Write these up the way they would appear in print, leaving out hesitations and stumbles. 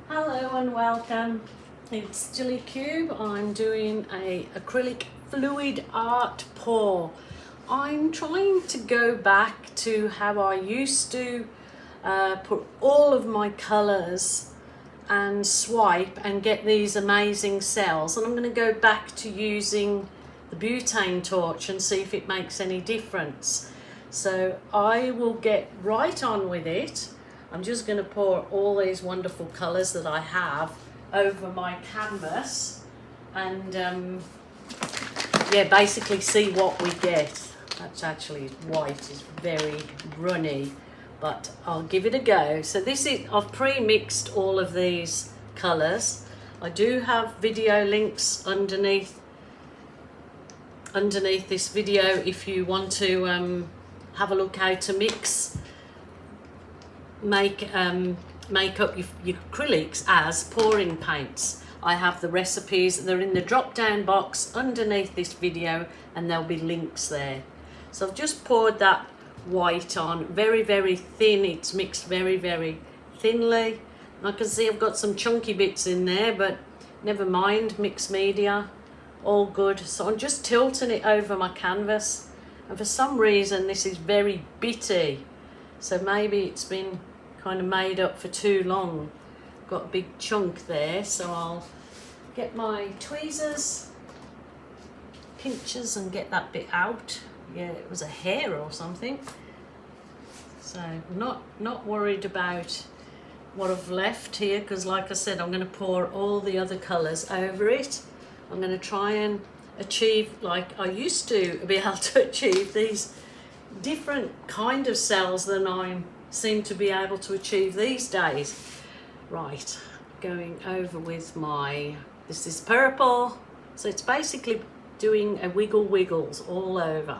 Hello and welcome. It's Gilly Cube. I'm doing a acrylic fluid art pour. I'm trying to go back to how I used to put all of my colours and swipe and get these amazing cells, and I'm going to go back to using the butane torch and see if it makes any difference. So I will get right on with it. I'm just going to pour all these wonderful colours that I have over my canvas and yeah, basically see what we get. That's actually white, is very runny, but I'll give it a go. So this is, I've pre-mixed all of these colours. I do have video links underneath this video if you want to have a look how to make up your acrylics as pouring paints. I have the recipes, they're in the drop down box underneath this video and there'll be links there. So I've just poured that white on very thin. It's mixed very thinly. I can see I've got some chunky bits in there, but never mind, mixed media, all good. So I'm just tilting it over my canvas, and for some reason this is very bitty. So maybe it's been kind of made up for too long. Got a big chunk there, so I'll get my tweezers, pinchers, and get that bit out. Yeah, it was a hair or something. So not worried about what I've left here, because like I said, I'm going to pour all the other colours over it. I'm going to try and achieve, like I used to be able to achieve, these different kind of cells than I seem to be able to achieve these days. Right, going over with this is purple, so it's basically doing a wiggles all over.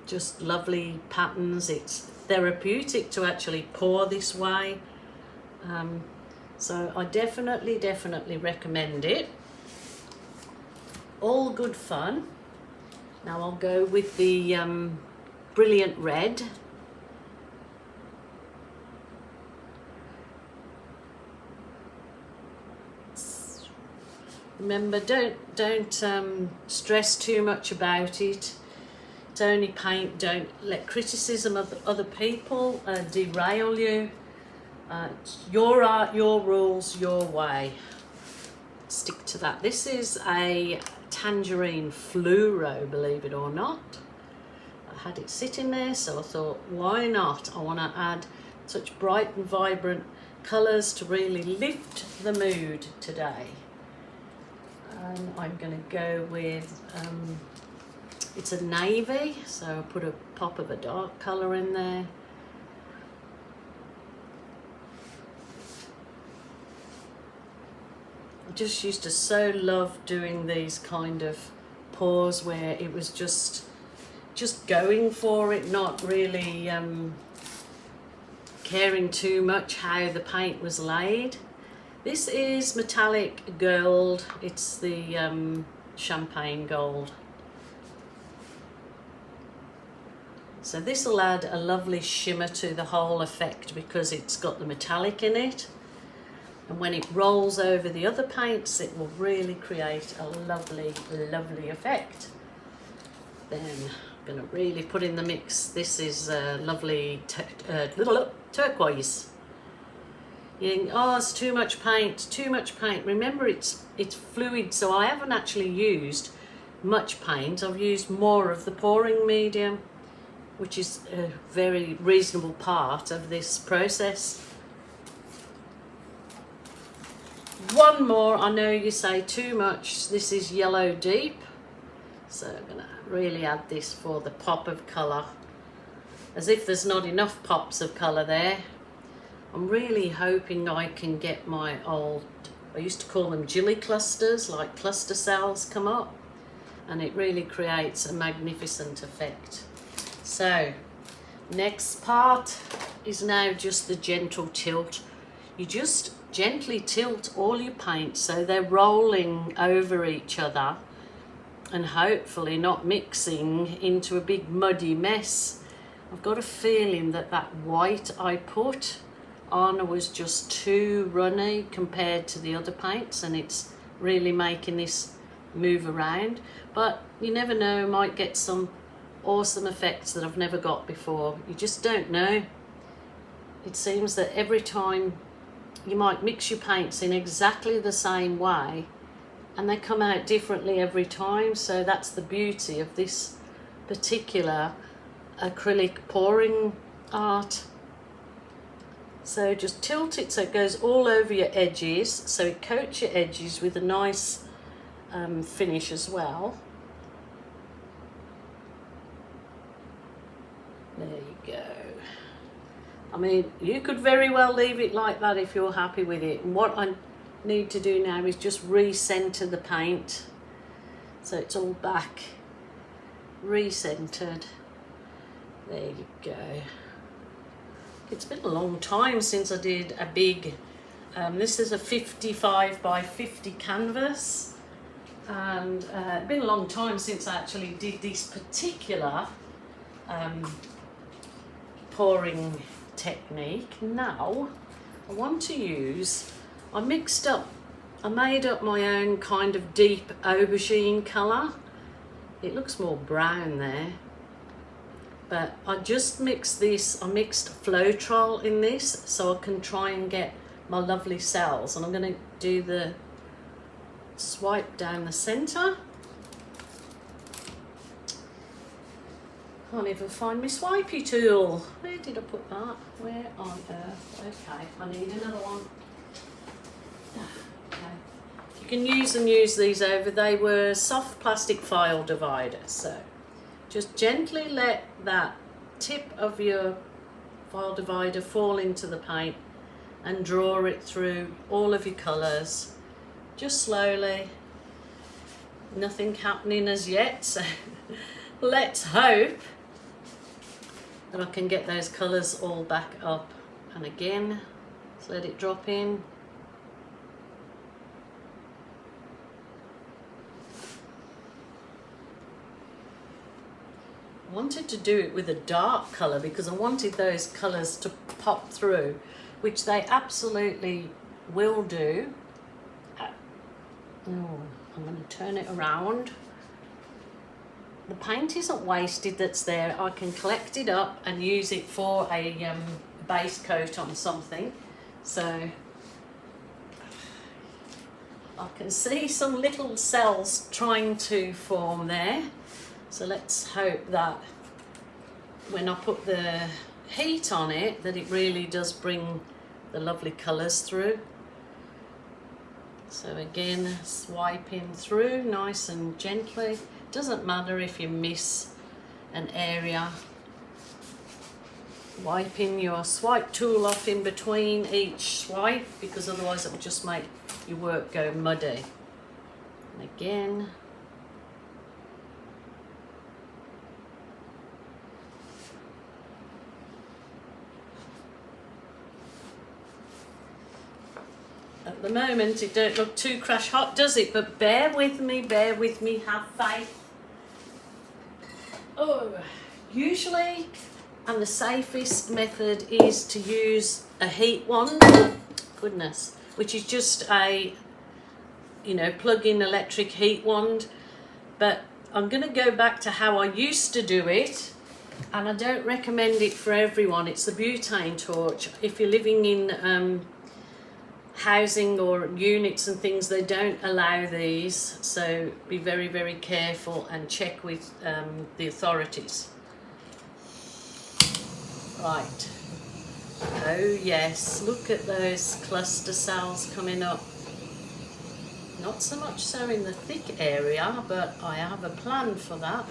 Just lovely patterns. It's therapeutic to actually pour this way, so I definitely recommend it. All good fun. Now I'll go with the brilliant red. Remember, don't stress too much about it. It's only paint. Don't let criticism of other people derail you. Your art, your rules, your way. Stick to that. This is a tangerine fluoro, believe it or not. I had it sitting there, so I thought, why not? I want to add such bright and vibrant colours to really lift the mood today. And I'm going to go with, it's a navy, so I put a pop of a dark colour in there. I just used to so love doing these kind of pours where it was just going for it, not really caring too much how the paint was laid. This is metallic gold. It's the champagne gold. So this will add a lovely shimmer to the whole effect because it's got the metallic in it. And when it rolls over the other paints, it will really create a lovely effect. Then I'm going to really put in the mix. This is lovely turquoise. You think, oh, it's too much paint. Remember, it's fluid, so I haven't actually used much paint. I've used more of the pouring medium, which is a very reasonable part of this process. One more. I know you say too much. This is yellow deep, so I'm going to really add this for the pop of colour, as if there's not enough pops of colour there. I'm really hoping I can get my old, I used to call them Gilly clusters, like cluster cells, come up, and it really creates a magnificent effect. So next part is now just the gentle tilt. You just gently tilt all your paints so they're rolling over each other and hopefully not mixing into a big muddy mess. I've got a feeling that white I put Arna was just too runny compared to the other paints, and it's really making this move around. But you never know, might get some awesome effects that I've never got before. You just don't know. It seems that every time you might mix your paints in exactly the same way and they come out differently every time. So that's the beauty of this particular acrylic pouring art. So just tilt it so it goes all over your edges, so it coats your edges with a nice finish as well. There you go. I mean, you could very well leave it like that if you're happy with it. And what I need to do now is just re-center the paint so it's all back re-centered. There you go. It's been a long time since I did a big, this is a 55 by 50 canvas, and it's been a long time since I actually did this particular pouring technique. Now I want to use, I made up my own kind of deep aubergine colour. It looks more brown there, but I just mixed this, I mixed Floetrol in this so I can try and get my lovely cells, and I'm going to do the swipe down the centre. Can't even find my swipey tool. Where did I put that? Where on earth? Okay, I need another one. Okay. You can use these over. They were soft plastic file dividers. So just gently let that tip of your file divider fall into the paint and draw it through all of your colours. Just slowly. Nothing happening as yet. So let's hope that I can get those colours all back up. And again, just let it drop in. I wanted to do it with a dark colour because I wanted those colours to pop through, which they absolutely will do. Oh, I'm going to turn it around. The paint isn't wasted that's there. I can collect it up and use it for a base coat on something. So I can see some little cells trying to form there. So let's hope that when I put the heat on it, that it really does bring the lovely colours through. So again, swiping through nice and gently. Doesn't matter if you miss an area. Wiping your swipe tool off in between each swipe, because otherwise it will just make your work go muddy. And again. At the moment it don't look too crash hot, does it? But bear with me, have faith. Oh, usually, and the safest method is to use a heat wand, goodness, which is just a, plug-in electric heat wand. But I'm going to go back to how I used to do it, and I don't recommend it for everyone. It's the butane torch. If you're living in housing or units and things, they don't allow these, so be very, very careful and check with the authorities. Right. Oh yes, look at those cluster cells coming up. Not so much so in the thick area, but I have a plan for that.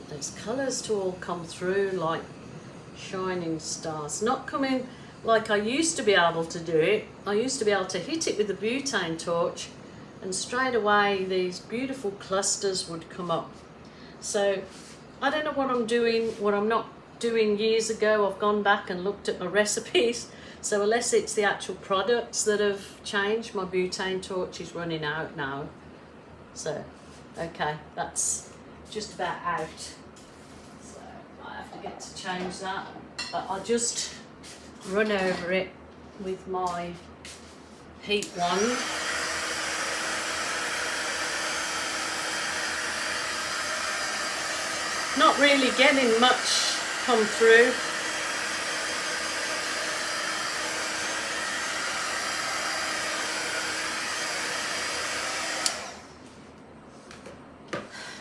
Those colours to all come through like shining stars. Not coming like I used to be able to do it. I used to be able to hit it with the butane torch and straight away these beautiful clusters would come up. So I don't know what I'm doing, what I'm not doing. Years ago I've gone back and looked at my recipes, so unless it's the actual products that have changed, my butane torch is running out now. So okay, that's just about out. So I have to forget to change that, but I'll just run over it with my heat wand. Not really getting much come through.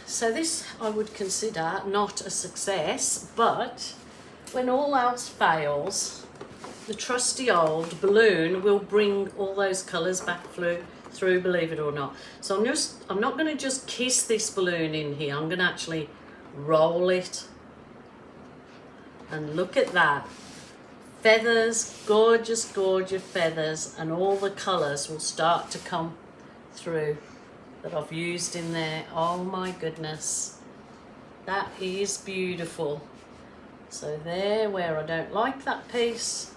So this I would consider not a success, but when all else fails, the trusty old balloon will bring all those colours back through, believe it or not. So I'm not going to just kiss this balloon in here, I'm going to actually roll it. And look at that. Feathers, gorgeous, gorgeous feathers, and all the colours will start to come through that I've used in there. Oh my goodness, that is beautiful. So there, where I don't like that piece,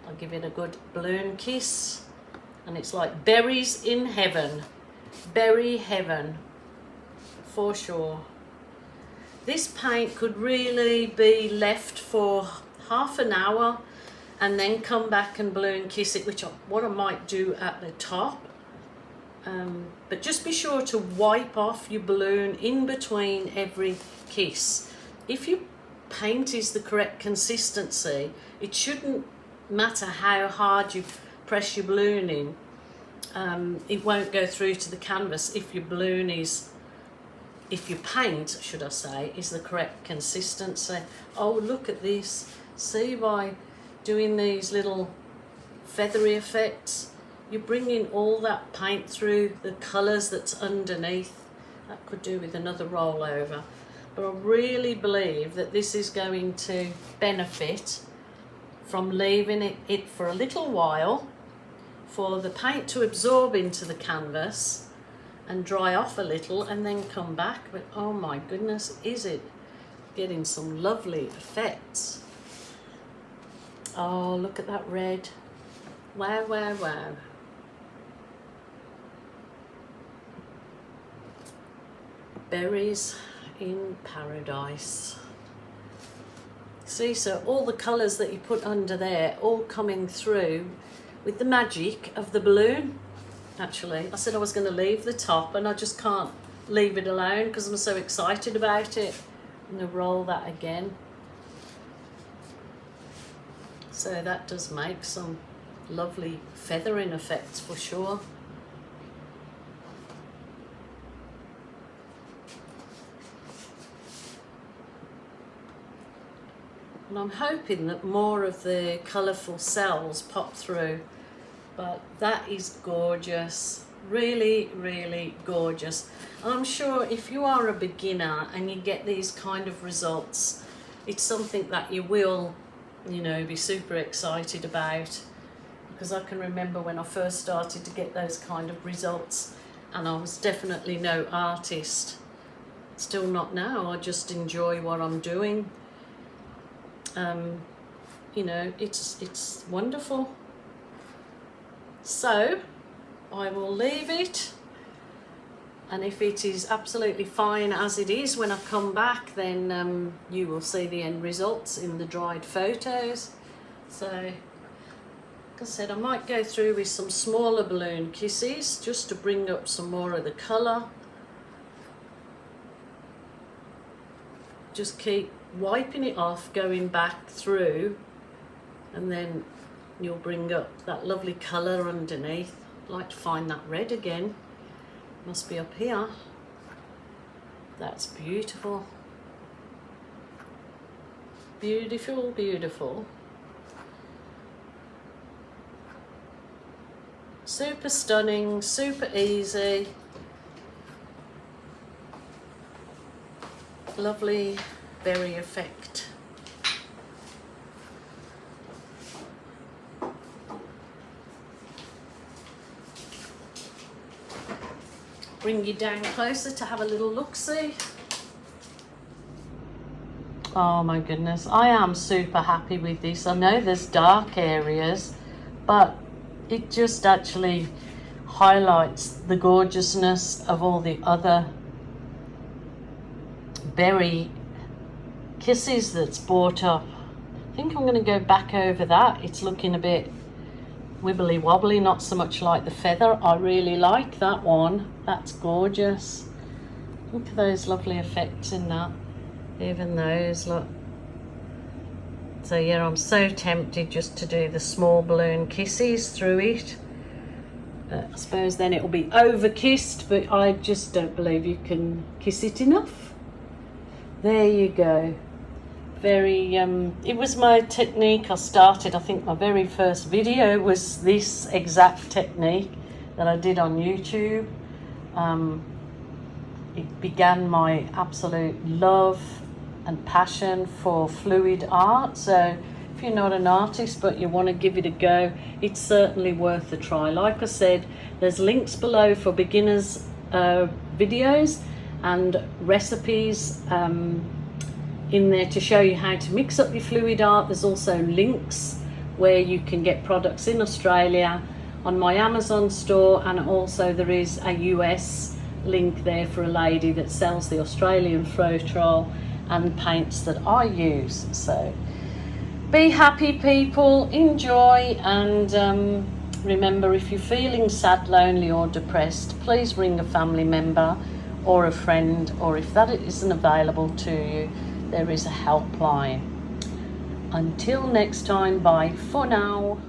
I'll give it a good balloon kiss, and it's like berries in heaven, berry heaven for sure. This paint could really be left for half an hour and then come back and balloon kiss it, which what I might do at the top. But just be sure to wipe off your balloon in between every kiss. If your paint is the correct consistency, it shouldn't matter how hard you press your balloon in. It won't go through to the canvas if your paint, should I say, is the correct consistency. Oh, look at this. See, by doing these little feathery effects, you're bringing all that paint through the colours that's underneath. That could do with another roll over. But I really believe that this is going to benefit from leaving it for a little while, for the paint to absorb into the canvas and dry off a little and then come back. But oh my goodness, is it getting some lovely effects. Oh, look at that red. Wow, wow, wow. Berries in paradise. See, so all the colours that you put under there all coming through with the magic of the balloon. Actually, I said I was going to leave the top, and I just can't leave it alone because I'm so excited about it. I'm going to roll that again. So that does make some lovely feathering effects for sure. And I'm hoping that more of the colourful cells pop through. But that is gorgeous. Really, really gorgeous. And I'm sure if you are a beginner and you get these kind of results, it's something that you will, you know, be super excited about. Because I can remember when I first started to get those kind of results, and I was definitely no artist. Still not now. I just enjoy what I'm doing. You know, it's wonderful. So I will leave it, and if it is absolutely fine as it is when I come back, then you will see the end results in the dried photos. So like I said, I might go through with some smaller balloon kisses just to bring up some more of the colour. Just keep wiping it off, going back through, and then you'll bring up that lovely colour underneath. I'd like to find that red again. Must be up here. That's beautiful. Beautiful, beautiful. Super stunning, super easy. Lovely berry effect. Bring you down closer to have a little look-see. Oh my goodness, I am super happy with this. I know there's dark areas, but it just actually highlights the gorgeousness of all the other berry kisses that's brought up. I think I'm going to go back over that. It's looking a bit wibbly wobbly, not so much like the feather. I really like that one. That's gorgeous. Look at those lovely effects in that. Even those, look. So yeah, I'm so tempted just to do the small balloon kisses through it. I suppose then it'll be over kissed, but I just don't believe you can kiss it enough. There you go. Very it was my technique. I started, I think my very first video was this exact technique that I did on YouTube. It began my absolute love and passion for fluid art. So if you're not an artist but you want to give it a go, it's certainly worth a try. Like I said, there's links below for beginners videos and recipes in there to show you how to mix up your fluid art. There's also links where you can get products in Australia on my Amazon store, and also there is a US link there for a lady that sells the Australian floetrol and paints that I use. So be happy, people, enjoy, and remember, if you're feeling sad, lonely or depressed, please ring a family member or a friend, or if that isn't available to you, there is a helpline. Until next time, bye for now.